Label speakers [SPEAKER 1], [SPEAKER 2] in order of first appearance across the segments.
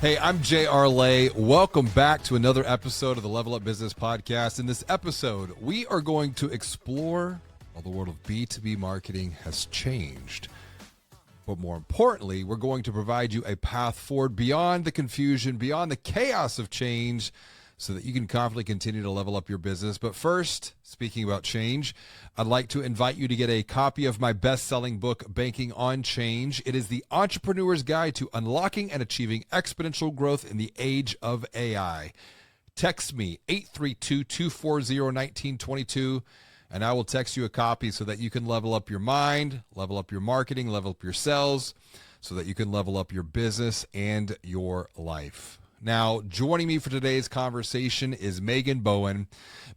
[SPEAKER 1] Hey, I'm JR Lay. Welcome back to another episode of the Level Up Business Podcast. In this episode, we are going to explore how the world of B2B marketing has changed. But more importantly, we're going to provide you a path forward beyond the confusion, beyond the chaos of change, so that you can confidently continue to level up your business. But first, speaking about change, I'd like to invite you to get a copy of my best-selling book, Banking on Change. It is the entrepreneur's guide to unlocking and achieving exponential growth in the age of AI. Text me 832-240-1922, and I will text you a copy so that you can level up your mind, level up your marketing, level up your sales, so that you can level up your business and your life. Now, joining me for today's conversation is Megan Bowen.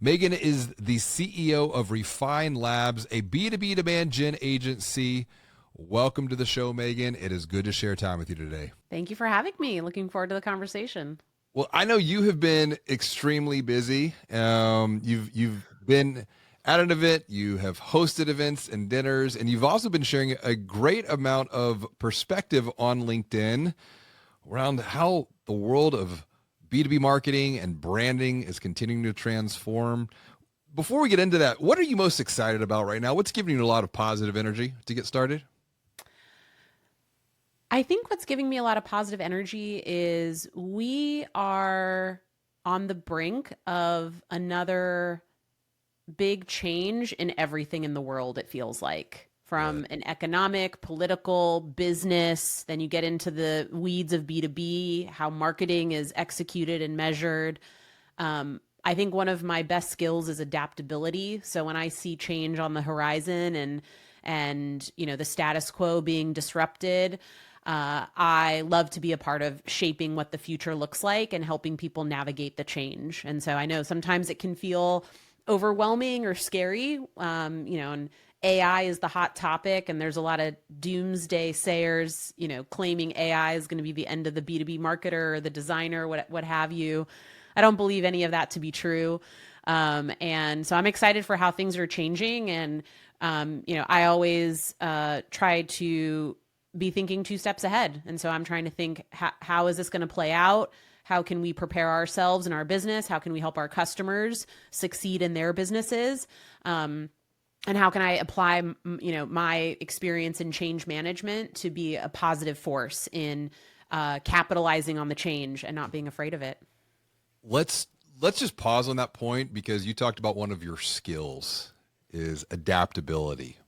[SPEAKER 1] Megan is the CEO of Refine Labs, a B2B demand gen agency. Welcome to the show, Megan. It is good to share time with you today.
[SPEAKER 2] Thank you for having me. Looking forward to the conversation.
[SPEAKER 1] Well, I know you have been extremely busy. You've been at an event, you have hosted events and dinners, and you've also been sharing a great amount of perspective on LinkedIn around how the world of B2B marketing and branding is continuing to transform. Before we get into that, what are you most excited about right now? What's giving you a lot of positive energy to get started?
[SPEAKER 2] I think what's giving me a lot of positive energy is we are on the brink of another big change in everything in the world, it feels like. From an economic, political, business, then you get into the weeds of B2B, how marketing is executed and measured. I think one of my best skills is adaptability. So when I see change on the horizon and you know the status quo being disrupted, I love to be a part of shaping what the future looks like and helping people navigate the change. And so I know sometimes it can feel overwhelming or scary, and AI is the hot topic, and there's a lot of doomsday sayers, claiming AI is going to be the end of the B2B marketer or the designer, what have you. I don't believe any of that to be true. And so I'm excited for how things are changing. And, I always try to be thinking 2 steps ahead. And so I'm trying to think, how is this going to play out? How can we prepare ourselves in our business? How can we help our customers succeed in their businesses? And how can I apply, my experience in change management to be a positive force in capitalizing on the change and not being afraid of it?
[SPEAKER 1] Let's just pause on that point, because you talked about one of your skills is adaptability.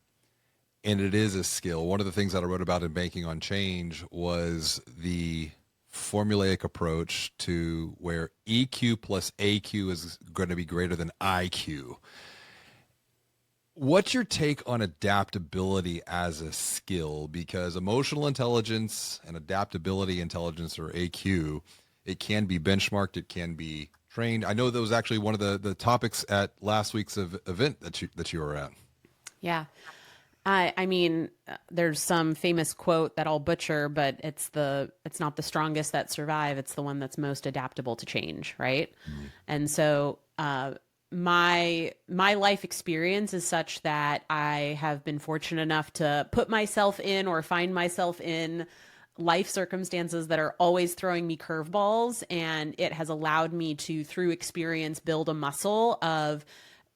[SPEAKER 1] And it is a skill. One of the things that I wrote about in Banking on Change was the formulaic approach to where EQ plus AQ is going to be greater than IQ. What's your take on adaptability as a skill? Because emotional intelligence and adaptability intelligence, or AQ, it can be benchmarked, it can be trained. I know that was actually one of the topics at last week's event that you were at.
[SPEAKER 2] Yeah. I mean, there's some famous quote that I'll butcher, but it's not the strongest that survive. It's the one that's most adaptable to change, right? Mm-hmm. And so my life experience is such that I have been fortunate enough to put myself in or find myself in life circumstances that are always throwing me curveballs, and it has allowed me to, through experience, build a muscle of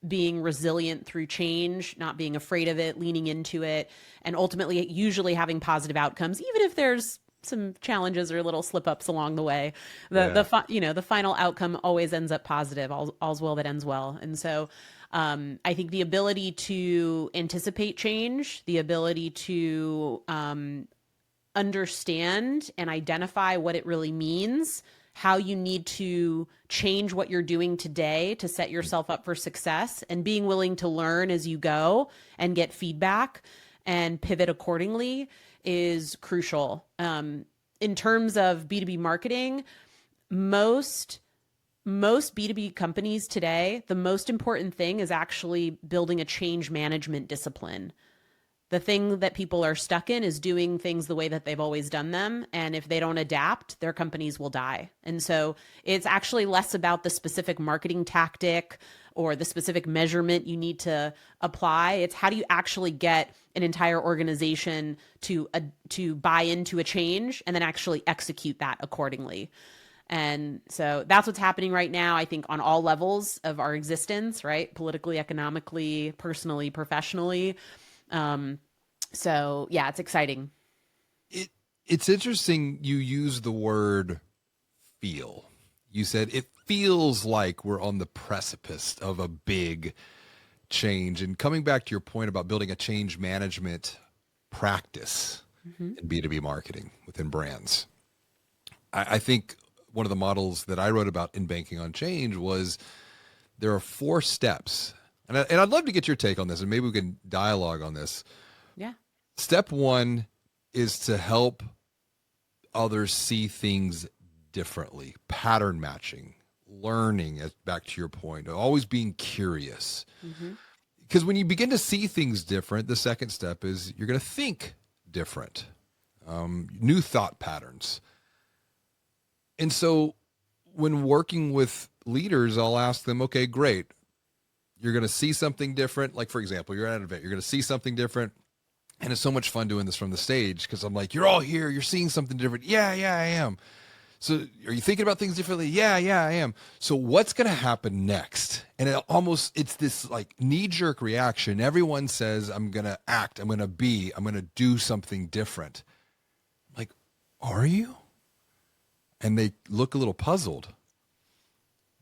[SPEAKER 2] being resilient through change, not being afraid of it, leaning into it, and ultimately usually having positive outcomes, even if there's some challenges or little slip ups along the way. The final outcome always ends up positive. All's well that ends well. And so I think the ability to anticipate change, the ability to understand and identify what it really means, how you need to change what you're doing today to set yourself up for success, and being willing to learn as you go and get feedback and pivot accordingly is crucial. In terms of B2B marketing, most B2B companies today, the most important thing is actually building a change management discipline. The thing that people are stuck in is doing things the way that they've always done them. And if they don't adapt, their companies will die. And so it's actually less about the specific marketing tactic or the specific measurement you need to apply. It's how do you actually get an entire organization to buy into a change and then actually execute that accordingly. And so that's what's happening right now, I think, on all levels of our existence, right? Politically, economically, personally, professionally. So yeah, it's exciting.
[SPEAKER 1] It it's interesting you use the word feel. You said it feels like we're on the precipice of a big change. And coming back to your point about building a change management practice
[SPEAKER 2] Mm-hmm.
[SPEAKER 1] in B2B marketing within brands, I think one of the models that I wrote about in Banking on Change was there are 4 steps. And I'd love to get your take on this, and maybe we can dialogue on this.
[SPEAKER 2] Yeah.
[SPEAKER 1] Step 1 is to help others see things differently, pattern matching, learning, as back to your point, always being curious.
[SPEAKER 2] Mm-hmm.
[SPEAKER 1] Because when you begin to see things different, the second step is you're going to think different, new thought patterns. And so when working with leaders, I'll ask them, okay, great. You're going to see something different. Like, for example, you're at an event, you're going to see something different. And it's so much fun doing this from the stage because I'm like, you're all here. You're seeing something different. Yeah, I am. So are you thinking about things differently? Yeah, I am. So what's going to happen next? And it's this like knee-jerk reaction. Everyone says, I'm going to act. I'm going to do something different. Like, are you? And they look a little puzzled.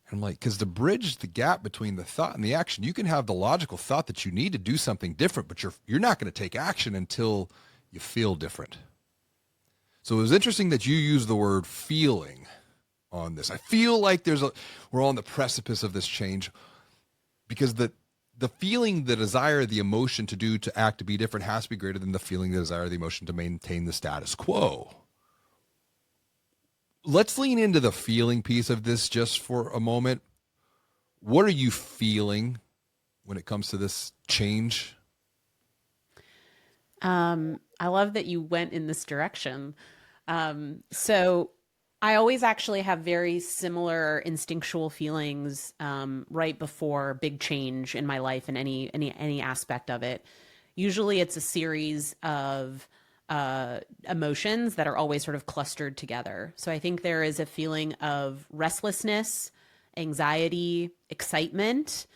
[SPEAKER 1] And I'm like, because to bridge the gap between the thought and the action, you can have the logical thought that you need to do something different, but you're not going to take action until you feel different. So it was interesting that you used the word feeling on this. I feel like we're on the precipice of this change because the feeling, the desire, the emotion to act, to be different has to be greater than the feeling, the desire, the emotion to maintain the status quo. Let's lean into the feeling piece of this just for a moment. What are you feeling when it comes to this change?
[SPEAKER 2] I love that you went in this direction. So I always actually have very similar instinctual feelings right before big change in my life and any aspect of it. Usually, it's a series of emotions that are always sort of clustered together. So I think there is a feeling of restlessness, anxiety, excitement,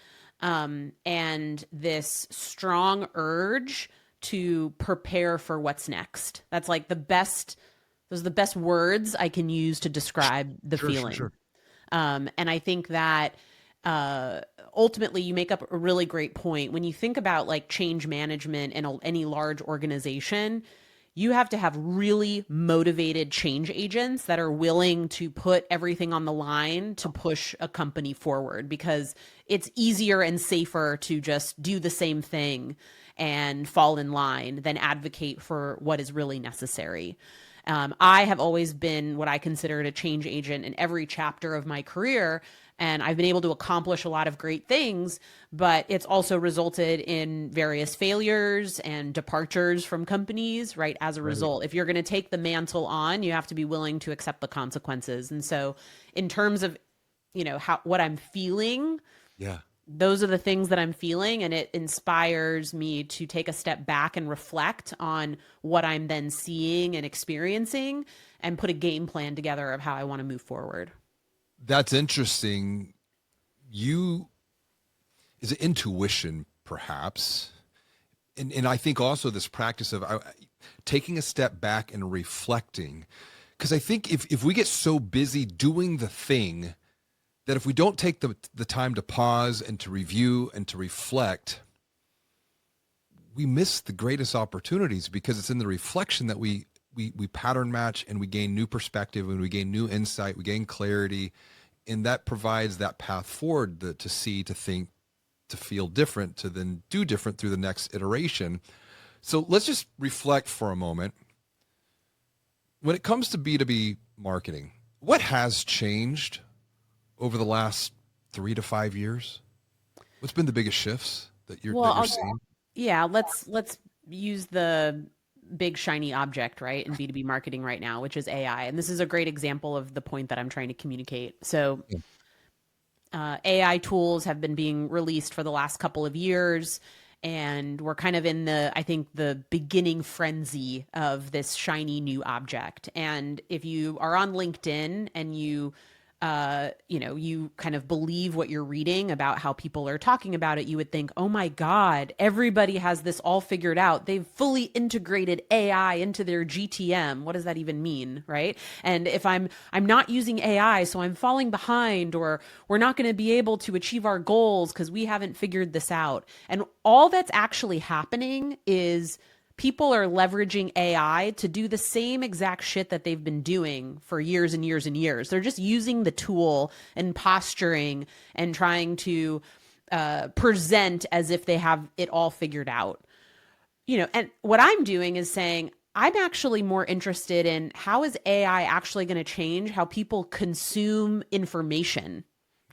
[SPEAKER 2] and this strong urge to prepare for what's next. That's like those are the best words I can use to describe the feeling.
[SPEAKER 1] Sure.
[SPEAKER 2] And I think that ultimately you make up a really great point. When you think about like change management in any large organization, you have to have really motivated change agents that are willing to put everything on the line to push a company forward because it's easier and safer to just do the same thing and fall in line than advocate for what is really necessary. I have always been what I considered a change agent in every chapter of my career. And I've been able to accomplish a lot of great things, but it's also resulted in various failures and departures from companies, right? As a result, if you're going to take the mantle on, you have to be willing to accept the consequences. And so, in terms of, what I'm feeling,
[SPEAKER 1] Yeah.
[SPEAKER 2] those are the things that I'm feeling, and it inspires me to take a step back and reflect on what I'm then seeing and experiencing and put a game plan together of how I want to move forward.
[SPEAKER 1] That's interesting. Is it intuition, perhaps? And I think also this practice of taking a step back and reflecting. Because I think if we get so busy doing the thing that if we don't take the time to pause and to review and to reflect, we miss the greatest opportunities because it's in the reflection that we pattern match and we gain new perspective and we gain new insight, we gain clarity, and that provides that path forward to see, to think, to feel different, to then do different through the next iteration. So let's just reflect for a moment. When it comes to B2B marketing, what has changed over the last 3 to 5 years? What's been the biggest shifts that you're seeing?
[SPEAKER 2] Yeah, let's use the big shiny object, right, in B2B marketing right now, which is AI. And this is a great example of the point that I'm trying to communicate. So AI tools have been being released for the last couple of years, And we're kind of in I think the beginning frenzy of this shiny new object. And if you are on LinkedIn and you kind of believe what you're reading about how people are talking about it, you would think, oh my God, everybody has this all figured out. They've fully integrated AI into their GTM. What does that even mean, right? And if I'm not using AI, so I'm falling behind, or we're not going to be able to achieve our goals because we haven't figured this out. And all that's actually happening is people are leveraging AI to do the same exact shit that they've been doing for years and years and years. They're just using the tool and posturing and trying to present as if they have it all figured out. And what I'm doing is saying, I'm actually more interested in how is AI actually going to change how people consume information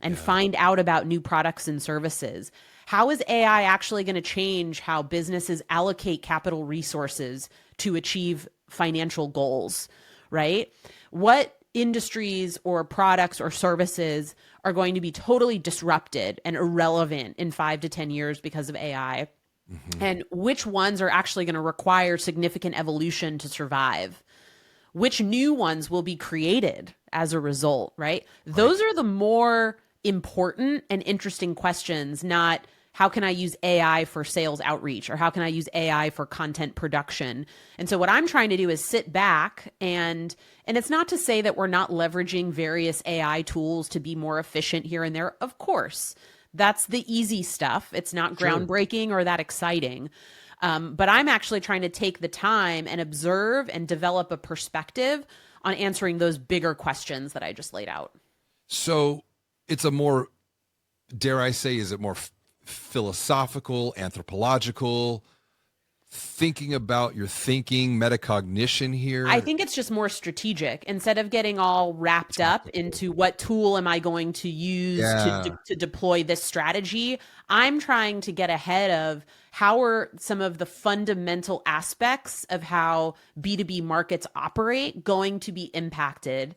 [SPEAKER 2] and find out about new products and services. How is AI actually going to change how businesses allocate capital resources to achieve financial goals, right? What industries or products or services are going to be totally disrupted and irrelevant in 5 to 10 years because of AI? And which ones are actually going to require significant evolution to survive? Which new ones will be created as a result, right? Those are the more important and interesting questions, not how can I use AI for sales outreach, or how can I use AI for content production? And so what I'm trying to do is sit back and it's not to say that we're not leveraging various AI tools to be more efficient here and there. Of course, that's the easy stuff. It's not groundbreaking or that exciting. But I'm actually trying to take the time and observe and develop a perspective on answering those bigger questions that I just laid out.
[SPEAKER 1] So it's a more, dare I say, is it more philosophical, anthropological, thinking about your thinking, metacognition here?
[SPEAKER 2] I think it's just more strategic. Instead of getting all wrapped up into what tool am I going to use to deploy this strategy, I'm trying to get ahead of how are some of the fundamental aspects of how B2B markets operate going to be impacted.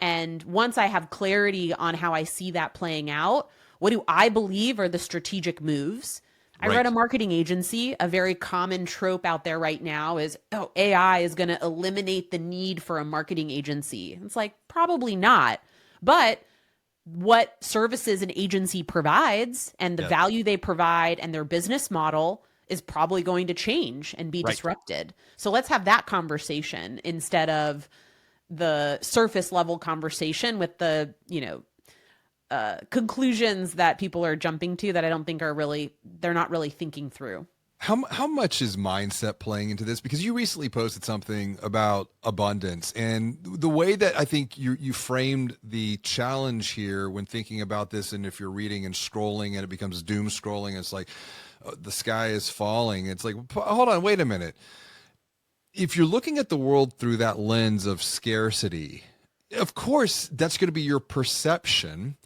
[SPEAKER 2] And once I have clarity on how I see that playing out, what do I believe are the strategic moves? I run a marketing agency. A very common trope out there right now is, oh, AI is going to eliminate the need for a marketing agency. It's like, probably not. But what services an agency provides and the value they provide and their business model is probably going to change and be disrupted. So let's have that conversation instead of the surface level conversation with the, conclusions that people are jumping to that I don't think they're not really thinking through.
[SPEAKER 1] How much is mindset playing into this? Because you recently posted something about abundance, and the way that I think you framed the challenge here when thinking about this, and if you're reading and scrolling and it becomes doom scrolling, it's like the sky is falling. It's like, hold on, wait a minute. If you're looking at the world through that lens of scarcity, of course, that's going to be your perception.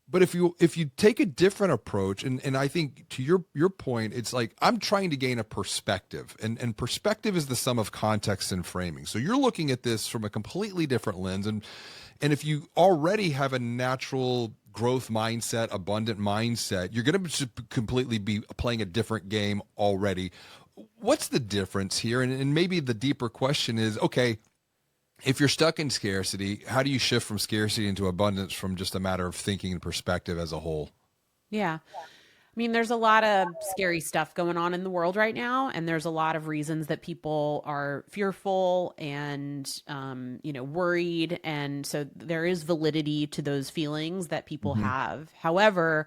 [SPEAKER 1] But if you take a different approach, and I think to your point, it's like I'm trying to gain a perspective, and perspective is the sum of context and framing. So you're looking at this from a completely different lens, and if you already have a natural growth mindset, abundant mindset, you're going to completely be playing a different game already. What's the difference here? And maybe the deeper question is, okay, if you're stuck in scarcity, how do you shift from scarcity into abundance from just a matter of thinking and perspective as a whole?
[SPEAKER 2] Yeah. I mean, there's a lot of scary stuff going on in the world right now, and there's a lot of reasons that people are fearful and, worried. And so there is validity to those feelings that people have. However,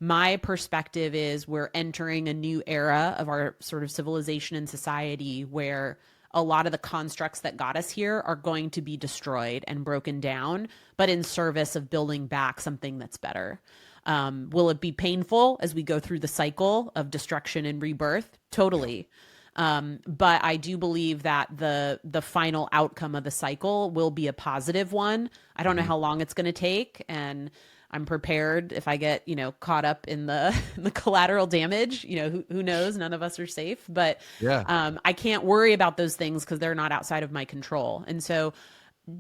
[SPEAKER 2] my perspective is we're entering a new era of our sort of civilization and society where a lot of the constructs that got us here are going to be destroyed and broken down, but in service of building back something that's better. Will it be painful as we go through the cycle of destruction and rebirth? Totally. But I do believe that the final outcome of the cycle will be a positive one. I don't know how long it's going to take, and I'm prepared if I get, caught up in the collateral damage. Who knows? None of us are safe, but I can't worry about those things because they're not outside of my control. And so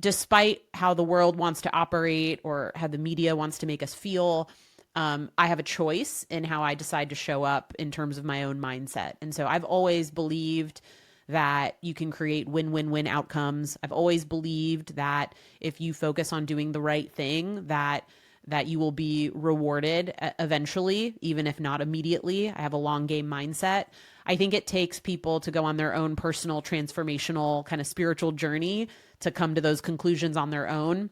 [SPEAKER 2] despite how the world wants to operate or how the media wants to make us feel, I have a choice in how I decide to show up in terms of my own mindset. And so I've always believed that you can create win-win-win outcomes. I've always believed that if you focus on doing the right thing, that you will be rewarded eventually, even if not immediately. I have a long game mindset. I think it takes people to go on their own personal transformational kind of spiritual journey to come to those conclusions on their own.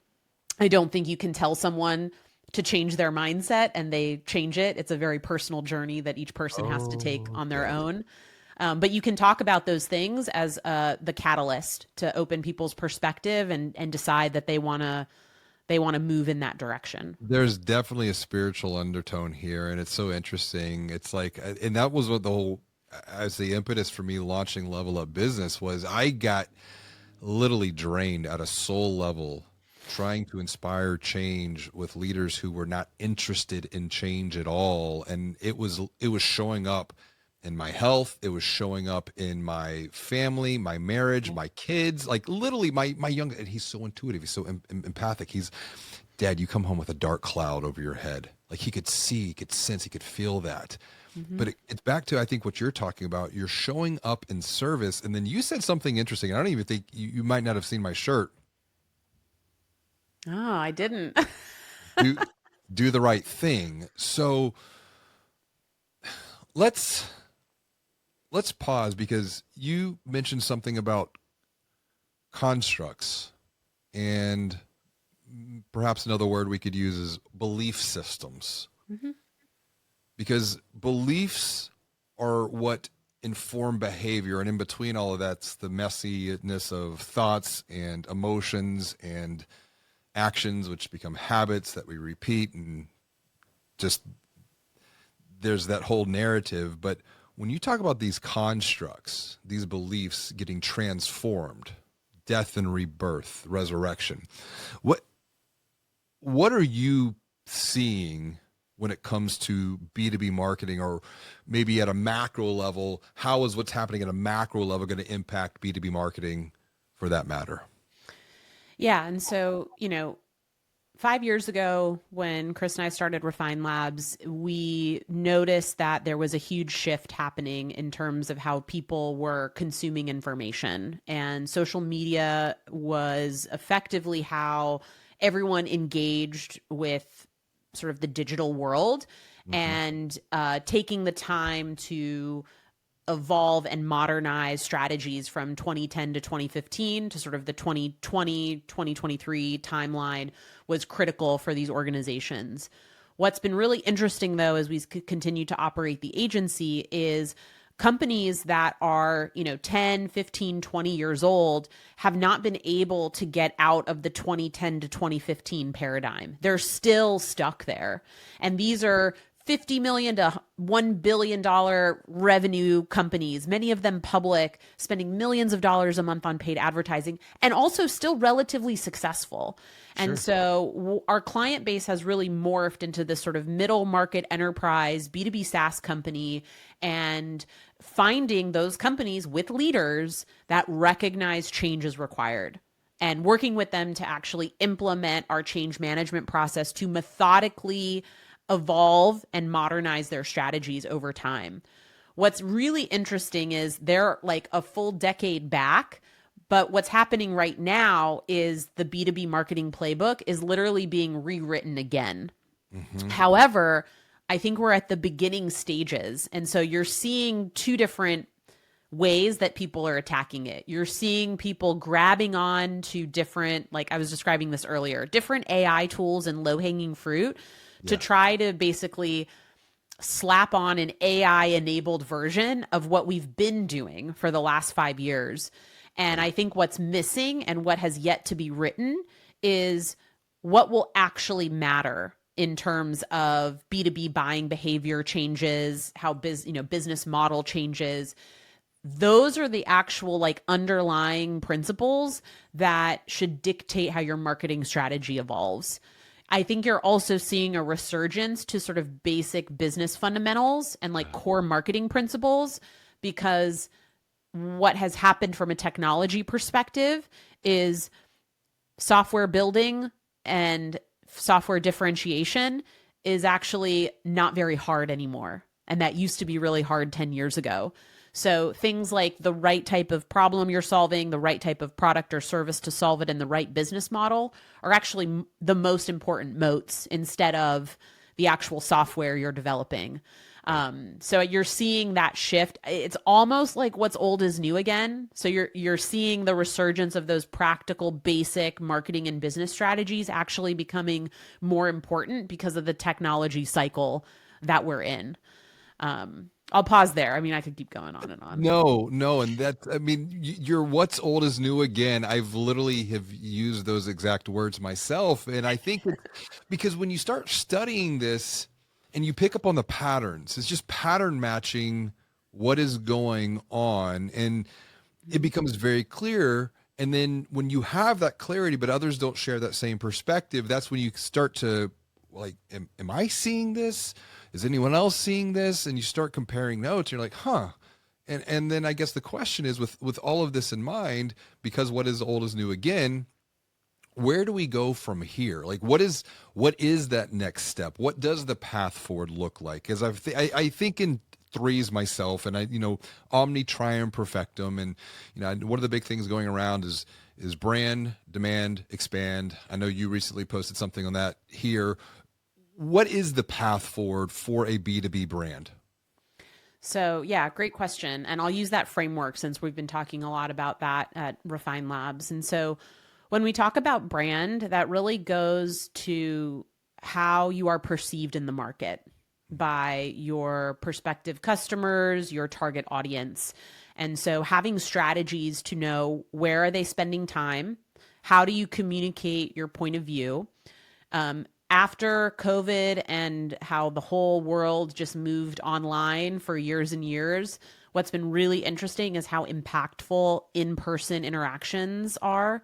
[SPEAKER 2] I don't think you can tell someone to change their mindset and they change it. It's a very personal journey that each person has to take on their
[SPEAKER 1] Okay.
[SPEAKER 2] own. But you can talk about those things as the catalyst to open people's perspective and decide that they want to move in that direction.
[SPEAKER 1] There's definitely a spiritual undertone here, and it's so interesting. It's like, and that was what the whole, as the impetus for me launching Level Up Business was. I got literally drained at a soul level trying to inspire change with leaders who were not interested in change at all, and it was showing up in my health. It was showing up in my family, my marriage, my kids, like literally my young, and he's so intuitive, he's so empathic. He's, Dad, you come home with a dark cloud over your head. Like he could see, he could sense, he could feel that.
[SPEAKER 2] Mm-hmm.
[SPEAKER 1] But it's back to, I think, what you're talking about. You're showing up in service. And then you said something interesting. I don't even think you might not have seen my shirt.
[SPEAKER 2] Oh, I didn't.
[SPEAKER 1] Do do the right thing. So let's pause because you mentioned something about constructs, and perhaps another word we could use is belief systems,
[SPEAKER 2] Mm-hmm.
[SPEAKER 1] because beliefs are what inform behavior, and in between all of that's the messiness of thoughts and emotions and actions, which become habits that we repeat, and just there's that whole narrative. But when you talk about these constructs, these beliefs getting transformed, death and rebirth, resurrection, what what are you seeing when it comes to B2B marketing, or maybe at a macro level? How is what's happening at a macro level going to impact B2B marketing for that matter?
[SPEAKER 2] Yeah. And so, 5 years ago, when Chris and I started Refine Labs, we noticed that there was a huge shift happening in terms of how people were consuming information. And social media was effectively how everyone engaged with sort of the digital world,
[SPEAKER 1] Hmm.
[SPEAKER 2] and taking the time to evolve and modernize strategies from 2010 to 2015 to sort of the 2020, 2023 timeline was critical for these organizations. What's been really interesting, though, as we continue to operate the agency, is companies that are 10, 15, 20 years old have not been able to get out of the 2010 to 2015 paradigm. They're still stuck there. And these are 50 million to $1 billion revenue companies, many of them public, spending millions of dollars a month on paid advertising, and also still relatively successful. And
[SPEAKER 1] Sure.
[SPEAKER 2] so our client base has really morphed into this sort of middle market enterprise B2B SaaS company, and finding those companies with leaders that recognize change is required, and working with them to actually implement our change management process to methodically evolve and modernize their strategies over time. What's really interesting is they're like a full decade back, but what's happening right now is the B2B marketing playbook is literally being rewritten again.
[SPEAKER 1] Hmm.
[SPEAKER 2] However, I think we're at the beginning stages. And so you're seeing two different ways that people are attacking it. You're seeing people grabbing on to different, like I was describing this earlier, different AI tools and low hanging fruit to
[SPEAKER 1] Yeah.
[SPEAKER 2] try to basically slap on an AI enabled version of what we've been doing for the last 5 years. And
[SPEAKER 1] Right.
[SPEAKER 2] I think what's missing and what has yet to be written is what will actually matter in terms of B2B buying behavior changes, how business model changes. Those are the actual like underlying principles that should dictate how your marketing strategy evolves. I think you're also seeing a resurgence to sort of basic business fundamentals and like core marketing principles, because what has happened from a technology perspective is software building and software differentiation is actually not very hard anymore. And that used to be really hard 10 years ago. So things like the right type of problem you're solving, the right type of product or service to solve it, and the right business model are actually the most important moats instead of the actual software you're developing. So you're seeing that shift. It's almost like what's old is new again. So you're seeing the resurgence of those practical, basic marketing and business strategies actually becoming more important because of the technology cycle that we're in. I'll pause there. I mean, I could keep going on and on.
[SPEAKER 1] No, and that, I mean, you're what's old is new again. I've literally have used those exact words myself, and I think it's because when you start studying this and you pick up on the patterns, it's just pattern matching what is going on, and it becomes very clear. And then when you have that clarity, but others don't share that same perspective, that's when you start to like, am I seeing this? Is anyone else seeing this? And you start comparing notes. You're like, huh. And then I guess the question is, with all of this in mind, because what is old is new again, where do we go from here? Like, what is that next step? What does the path forward look like? Because I think in threes myself, and omni, triumph, perfectum, and one of the big things going around is brand, demand, expand. I know you recently posted something on that here. What is the path forward for a B2B brand?
[SPEAKER 2] So yeah, great question. And I'll use that framework since we've been talking a lot about that at Refine Labs. And so when we talk about brand, that really goes to how you are perceived in the market by your prospective customers, your target audience. And so having strategies to know where are they spending time, how do you communicate your point of view, after COVID and how the whole world just moved online for years and years, what's been really interesting is how impactful in-person interactions are.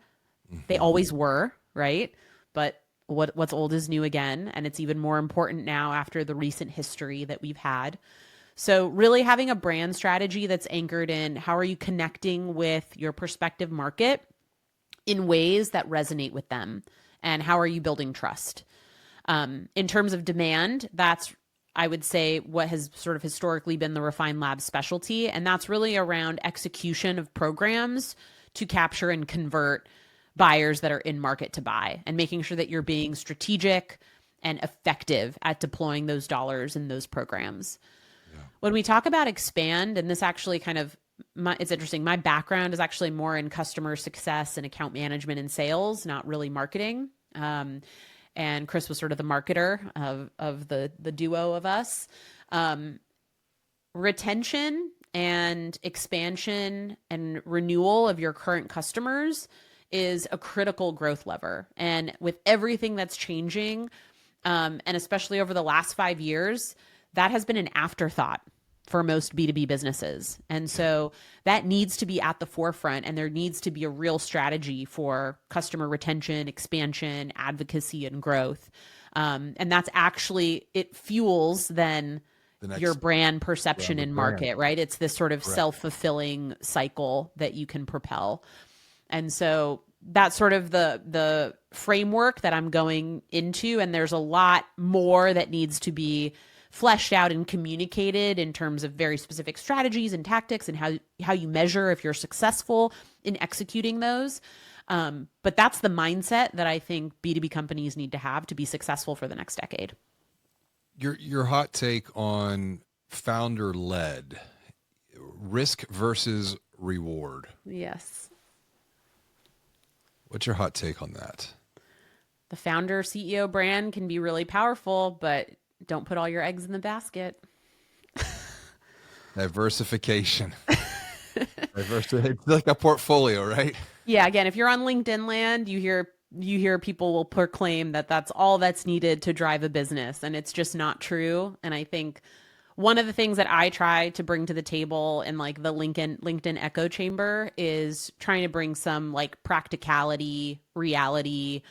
[SPEAKER 2] They always were, right? But what's old is new again, and it's even more important now after the recent history that we've had. So really having a brand strategy that's anchored in how are you connecting with your prospective market in ways that resonate with them, and how are you building trust? In terms of demand, that's, I would say, what has sort of historically been the Refine Lab specialty. And that's really around execution of programs to capture and convert buyers that are in market to buy, and making sure that you're being strategic and effective at deploying those dollars in those programs. Yeah. When we talk about expand, and this actually kind of, it's interesting, my background is actually more in customer success and account management and sales, not really marketing. And Chris was sort of the marketer of the duo of us. Retention and expansion and renewal of your current customers is a critical growth lever. And with everything that's changing, and especially over the last 5 years, that has been an afterthought for most B2B businesses. And so that needs to be at the forefront, and there needs to be a real strategy for customer retention, expansion, advocacy, and growth. And that's actually, it fuels then your brand perception in market, right? It's this sort of self-fulfilling cycle that you can propel. And so that's sort of the framework that I'm going into. And there's a lot more that needs to be fleshed out and communicated in terms of very specific strategies and tactics, and how you measure if you're successful in executing those. But that's the mindset that I think B2B companies need to have to be successful for the next decade.
[SPEAKER 1] Your hot take on founder-led, risk versus reward.
[SPEAKER 2] Yes.
[SPEAKER 1] What's your hot take on that?
[SPEAKER 2] The founder CEO brand can be really powerful, but don't put all your eggs in the basket.
[SPEAKER 1] Diversification. It's like a portfolio, right?
[SPEAKER 2] Yeah. Again, if you're on LinkedIn land, you hear people will proclaim that that's all that's needed to drive a business, and it's just not true. And I think one of the things that I try to bring to the table in like the LinkedIn echo chamber is trying to bring some like practicality, reality,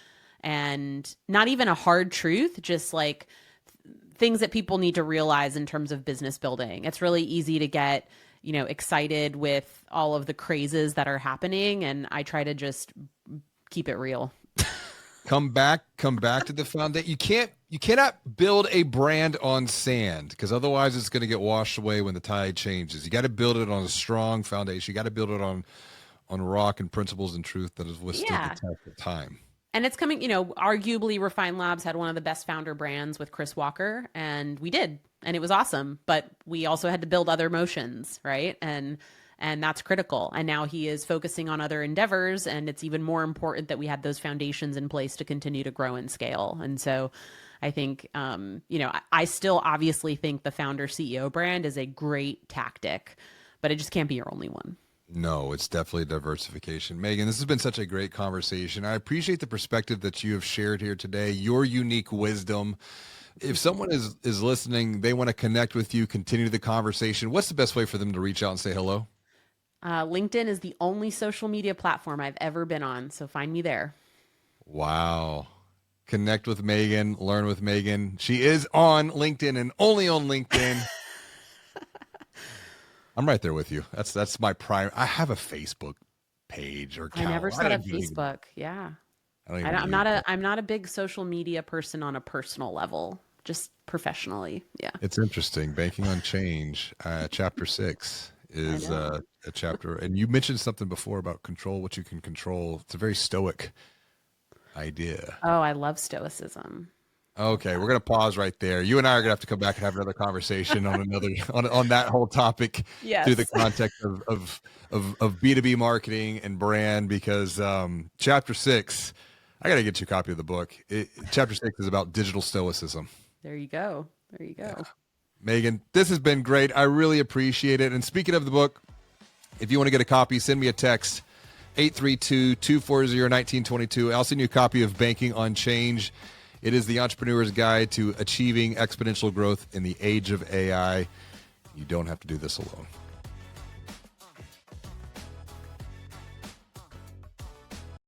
[SPEAKER 2] and not even a hard truth, just like things that people need to realize in terms of business building. It's really easy to get, excited with all of the crazes that are happening. And I try to just keep it real.
[SPEAKER 1] Come back to the foundation. you cannot build a brand on sand, because otherwise it's going to get washed away when the tide changes. You got to build it on a strong foundation. You got to build it on rock and principles and truth that has withstood the
[SPEAKER 2] Yeah.
[SPEAKER 1] test of time.
[SPEAKER 2] And it's coming, arguably Refine Labs had one of the best founder brands with Chris Walker, and we did, and it was awesome. But we also had to build other motions, right? And that's critical. And now he is focusing on other endeavors, and it's even more important that we had those foundations in place to continue to grow and scale. And so I think, I still obviously think the founder CEO brand is a great tactic, but it just can't be your only one.
[SPEAKER 1] No, it's definitely diversification. Megan, this has been such a great conversation. I appreciate the perspective that you have shared here today, your unique wisdom. If someone is listening, they want to connect with you, continue the conversation, what's the best way for them to reach out and say hello?
[SPEAKER 2] LinkedIn is the only social media platform I've ever been on, so find me there.
[SPEAKER 1] Wow. Connect with Megan, learn with Megan. She is on LinkedIn and only on LinkedIn. I'm right there with you. That's my prime. I have a Facebook page or account.
[SPEAKER 2] I never set up Facebook. Yeah. I'm not a big social media person on a personal level, just professionally. Yeah.
[SPEAKER 1] It's interesting. Banking on Change, chapter 6 is a chapter. And you mentioned something before about control what you can control. It's a very stoic idea.
[SPEAKER 2] Oh, I love stoicism.
[SPEAKER 1] Okay, we're gonna pause right there. You and I are gonna have to come back and have another conversation on another on that whole topic through the
[SPEAKER 2] Yes.
[SPEAKER 1] context of B2B marketing and brand, because chapter 6, I gotta get you a copy of the book. Chapter 6 is about digital stoicism.
[SPEAKER 2] There you go. There you go.
[SPEAKER 1] Yeah. Megan, this has been great. I really appreciate it. And speaking of the book, if you want to get a copy, send me a text, 832-240-1922. I'll send you a copy of Banking on Change. It is the entrepreneur's guide to achieving exponential growth in the age of AI. You don't have to do this alone.